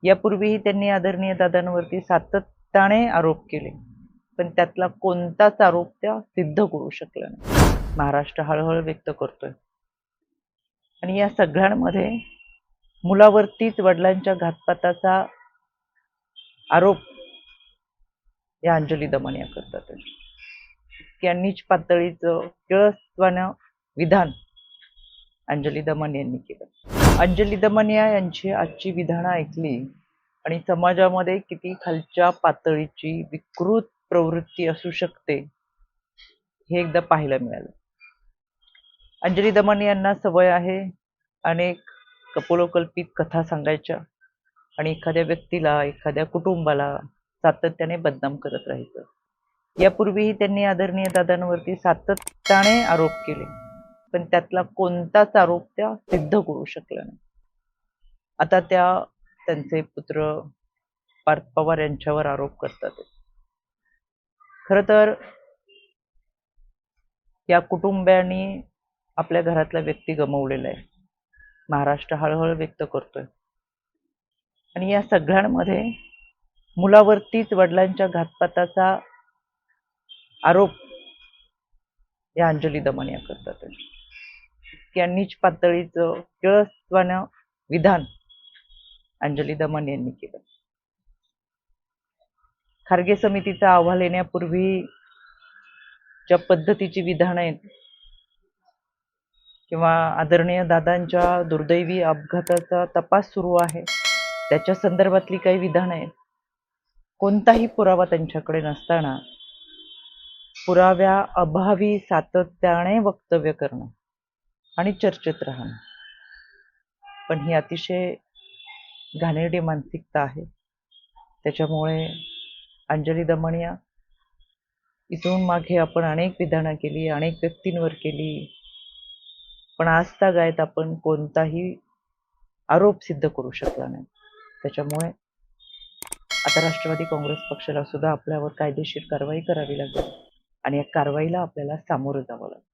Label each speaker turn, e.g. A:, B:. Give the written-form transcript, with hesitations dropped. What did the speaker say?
A: यापूर्वीही त्यांनी आदरणीय दादांवरती सातत्याने आरोप केले, पण त्यातला कोणताच आरोप त्या सिद्ध करू शकला नाही. महाराष्ट्र हळहळ व्यक्त करतोय आणि या सगळ्यांमध्ये मुलावरतीच वडिलांच्या घातपाताचा आरोप या अंजली दमनिया करतात. या नीच पातळीचं किळसवाणं विधान अंजली दमन यांनी केलं. अंजली दमनिया यांची आजची विधानं ऐकली आणि समाजामध्ये किती खालच्या पातळीची विकृत प्रवृत्ती असू शकते हे एकदा पाहायला मिळालं. अंजली दमन यांना सवय आहे अनेक कपोलकल्पित कथा सांगायच्या आणि एखाद्या व्यक्तीला, एखाद्या कुटुंबाला सातत्याने बदनाम करत राहायचं. यापूर्वीही त्यांनी आदरणीय दादांवरती सातत्याने आरोप केले, पण त्यातला कोणताच आरोप त्या सिद्ध करू शकला नाही. आता त्यांचे पुत्र पार्थ पवार यांच्यावर आरोप करतात. खरं तर या कुटुंबियांनी आपल्या घरातला व्यक्ती गमावलेला आहे. महाराष्ट्र हळहळ व्यक्त करतोय आणि या सगळ्यांमध्ये मुलावरतीच वडिलांच्या घातपाताचा आरोप या अंजली दमनिया करतात. या नीच पातळीचं किळसवाणं विधान अंजली दमन यांनी केलं. खारगे समितीचा अहवाल येण्यापूर्वी ज्या पद्धतीची विधानं आहेत किंवा आदरणीय दादांच्या दुर्दैवी अपघाताचा तपास सुरू आहे त्याच्या संदर्भातली काही विधानं आहेत. कोणताही पुरावा त्यांच्याकडे नसताना पुराव्या अभावी सातत्याने वक्तव्य करणं आणि चर्चेत राहणं, पण ही अतिशय घाणेरडी मानसिकता आहे. त्याच्यामुळे अंजली दमनिया इथून मागे आपण अनेक विधानं केली, अनेक व्यक्तींवर केली, पण आजतागायत आपण कोणताही आरोप सिद्ध करू शकला नाही. त्याच्यामुळे आता राष्ट्रवादी काँग्रेस पक्षाला सुद्धा आपल्यावर कायदेशीर कारवाई करावी लागेल आणि या कारवाईला आपल्याला सामोरं जावं लागेल.